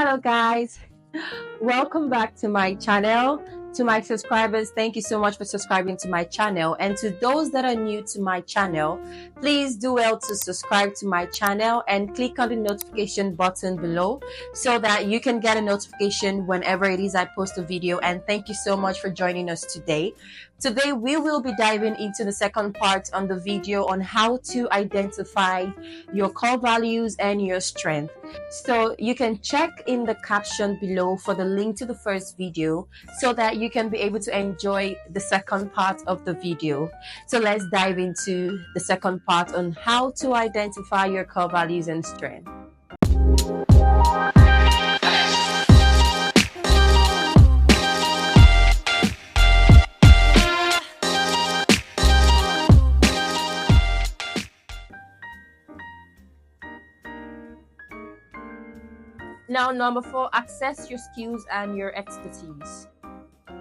Hello guys, welcome back to my channel. To my subscribers, thank you so much for subscribing to my channel, and to those that are new to my channel, please do well to subscribe to my channel and click on the notification button below so that you can get a notification whenever it is I post a video. And thank you so much for joining us today. Today we will be diving into the second part on the video on how to identify your core values and your strength. So you can check in the caption below for the link to the first video so that you can be able to enjoy the second part of the video. So let's dive into the second part on how to identify your core values and strength. Now, number 4, assess your skills and your expertise.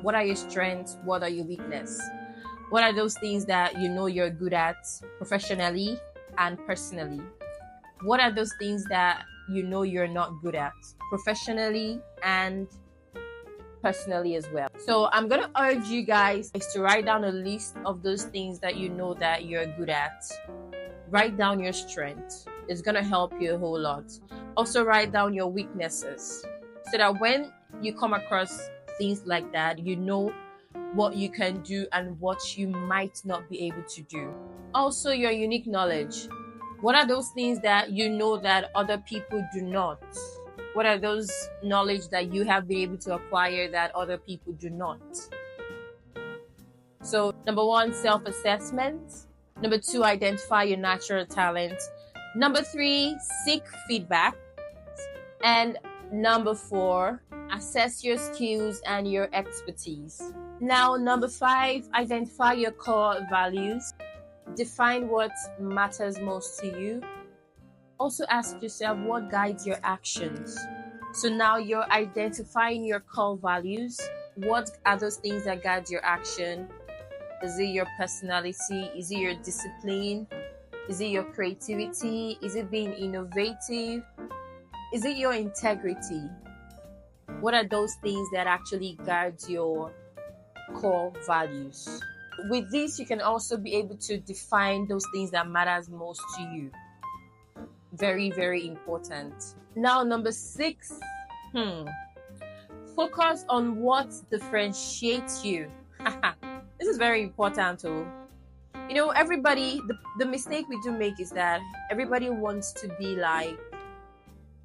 What are your strengths? What are your weaknesses? What are those things that you know you're good at professionally and personally? What are those things that you know you're not good at professionally and personally as well? So I'm going to urge you guys to write down a list of those things that you know that you're good at. Write down your strengths. It's going to help you a whole lot. Also write down your weaknesses so that when you come across things like that, you know what you can do and what you might not be able to do. Also, your unique knowledge. What are those things that you know that other people do not? What are those knowledge that you have been able to acquire that other people do not? So, number 1, self-assessment. Number 2, identify your natural talent. Number 3, seek feedback. And number 4, assess your skills and your expertise. Now, number 5, identify your core values. Define what matters most to you. Also ask yourself what guides your actions. So now you're identifying your core values. What are those things that guide your action? Is it your personality? Is it your discipline? Is it your creativity? Is it being innovative? Is it your integrity? What are those things that actually guide your core values? With this, you can also be able to define those things that matters most to you. Very, very important. Now, number 6, focus on what differentiates you. This is very important too. You know, everybody, the mistake we do make is that everybody wants to be like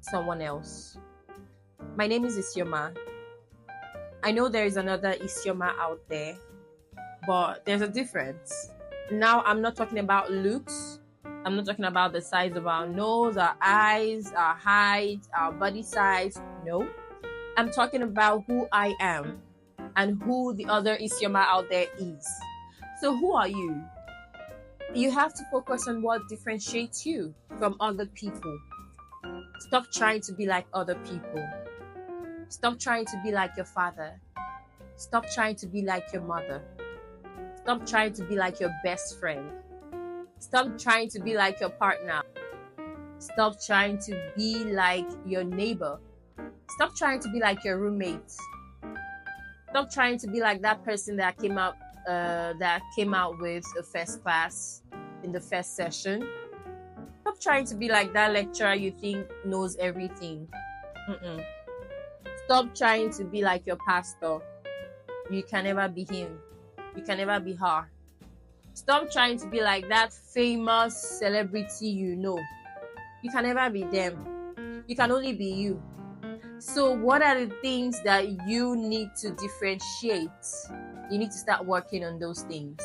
someone else. My name is Isioma. I know there is another Isioma out there, but there's a difference. Now, I'm not talking about looks. I'm not talking about the size of our nose, our eyes, our height, our body size. No. I'm talking about who I am and who the other Isioma out there is. So who are you? You have to focus on what differentiates you from other people. Stop trying to be like other people. Stop trying to be like your father. Stop trying to be like your mother. Stop trying to be like your best friend. Stop trying to be like your partner. Stop trying to be like your neighbor. Stop trying to be like your roommate. Stop trying to be like that person that came out with a first class in the first session. Stop trying to be like that lecturer you think knows everything. Stop trying to be like your pastor. You can never be him. You can never be her. Stop trying to be like that famous celebrity you know. You can never be them. You can only be you. So what are the things that you need to differentiate? You need to start working on those things.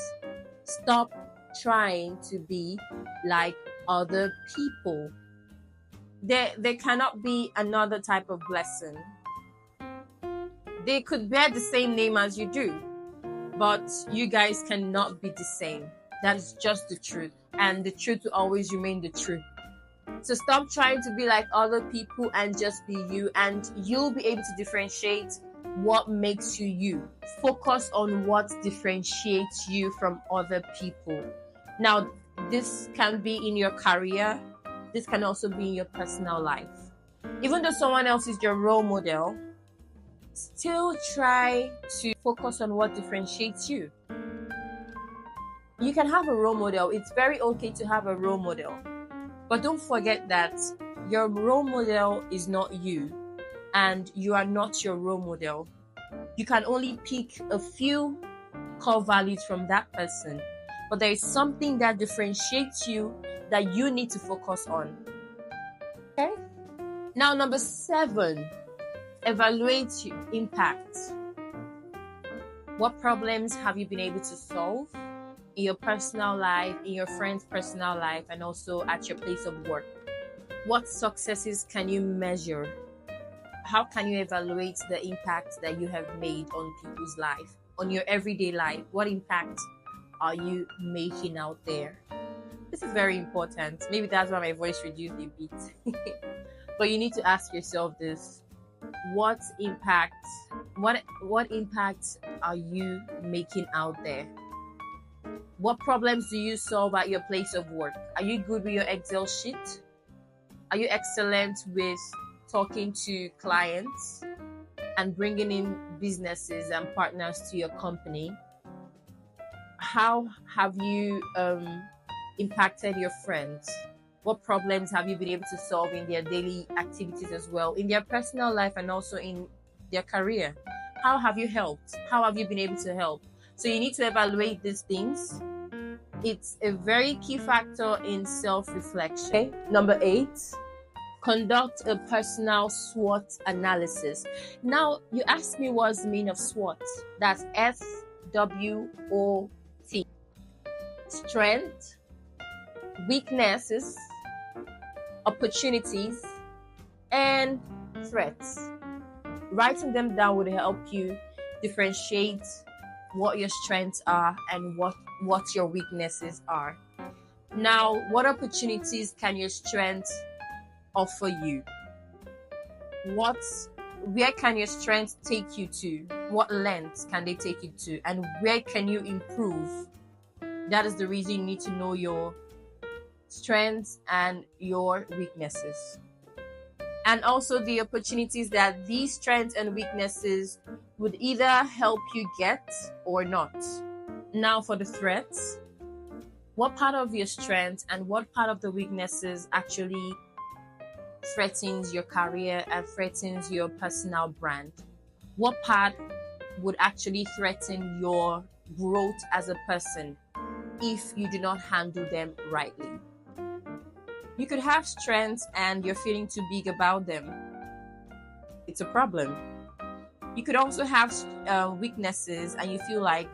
Stop trying to be like other people. There cannot be another type of blessing. They could bear the same name as you do, but you guys cannot be the same. That is just the truth, and the truth will always remain the truth. So stop trying to be like other people and just be you, and you'll be able to differentiate what makes you you. Focus on what differentiates you from other people. Now, this can be in your career. This can also be in your personal life. Even though someone else is your role model, still try to focus on what differentiates you. You can have a role model. It's very okay to have a role model. But don't forget that your role model is not you, and you are not your role model. You can only pick a few core values from that person, but there is something that differentiates you that you need to focus on. Okay? Now, number 7, evaluate your impact. What problems have you been able to solve in your personal life, in your friend's personal life, and also at your place of work? What successes can you measure? How can you evaluate the impact that you have made on people's life, on your everyday life? What impact are you making out there? This is very important. Maybe that's why my voice reduced a bit. But you need to ask yourself this. What impact are you making out there? What problems do you solve at your place of work? Are you good with your Excel sheet? Are you excellent with talking to clients and bringing in businesses and partners to your company? How have you impacted your friends? What problems have you been able to solve in their daily activities as well, in their personal life and also in their career? How have you helped? How have you been able to help? So you need to evaluate these things. It's a very key factor in self-reflection. Okay. Number 8, conduct a personal SWOT analysis. Now, you asked me what's the meaning of SWOT. That's SWOT. Strength, weaknesses, opportunities, and threats. Writing them down would help you differentiate what your strengths are and what your weaknesses are. Now, what opportunities can your strengths offer you? Where can your strengths take you to? What lengths can they take you to? And where can you improve? That is the reason you need to know your strengths and your weaknesses. And also the opportunities that these strengths and weaknesses would either help you get or not. Now for the threats. What part of your strengths and what part of the weaknesses actually threatens your career and threatens your personal brand? What part would actually threaten your growth as a person if you do not handle them rightly? You could have strengths and you're feeling too big about them. It's a problem. You could also have weaknesses and you feel like,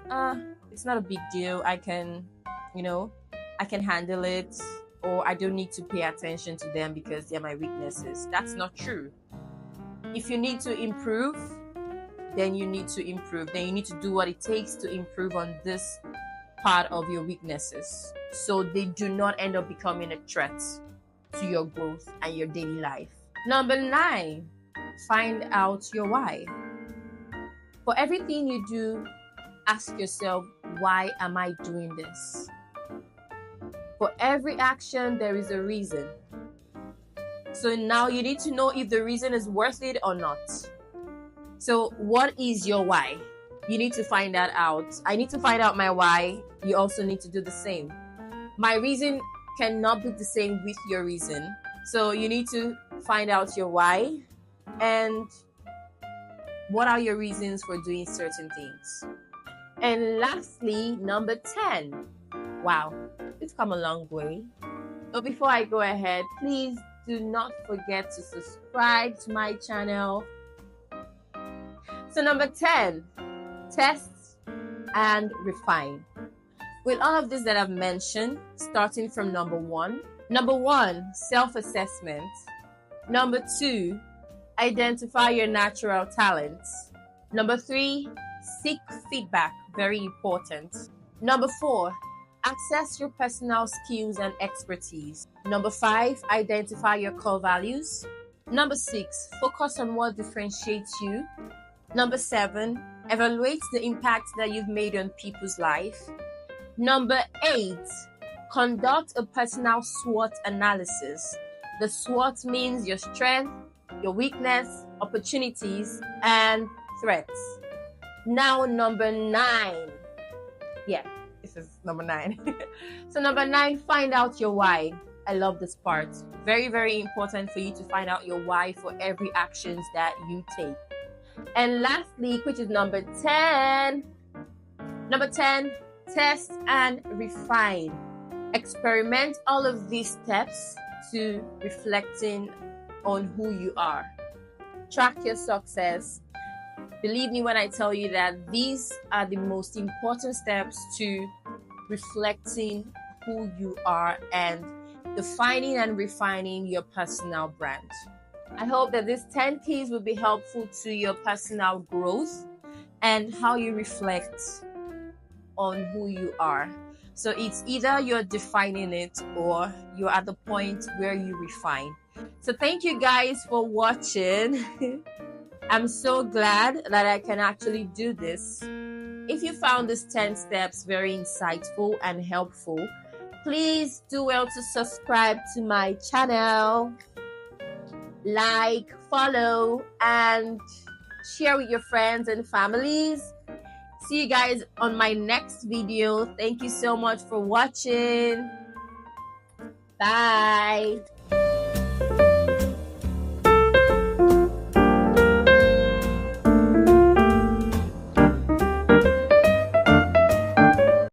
it's not a big deal. I can handle it, or I don't need to pay attention to them because they're my weaknesses. That's not true. If you need to improve, then you need to improve. Then you need to do what it takes to improve on this part of your weaknesses, so they do not end up becoming a threat to your growth and your daily life. Number 9, find out your why. For everything you do, ask yourself, why am I doing this? For every action, there is a reason. So now you need to know if the reason is worth it or not. So what is your why? You need to find that out. I need to find out my why. You also need to do the same. My reason cannot be the same with your reason. So you need to find out your why and what are your reasons for doing certain things. And lastly, number 10. Wow, we've come a long way. But before I go ahead, please do not forget to subscribe to my channel. So number 10, test and refine. With all of this that I've mentioned, starting from number 1. Number 1, self-assessment. Number 2, identify your natural talents. Number 3, seek feedback. Very important. Number 4, access your personal skills and expertise. Number 5, identify your core values. Number 6, focus on what differentiates you. Number 7, evaluate the impact that you've made on people's life. Number 8, conduct a personal SWOT analysis. The SWOT means your strength, your weakness, opportunities, and threats. Now, number 9. Yeah, this is number 9. So number 9, find out your why. I love this part. Very, very important for you to find out your why for every actions that you take. And lastly, which is number 10. Number 10, test and refine. Experiment all of these steps to reflecting on who you are. Track your success. Believe me when I tell you that these are the most important steps to reflecting who you are and defining and refining your personal brand. I hope that these 10 keys will be helpful to your personal growth and how you reflect on who you are. So it's either you're defining it or you're at the point where you refine. So thank you guys for watching. I'm so glad that I can actually do this. If you found these 10 steps very insightful and helpful, please do well to subscribe to my channel, like, follow, and share with your friends and families. See you guys on my next video. Thank you so much for watching. Bye.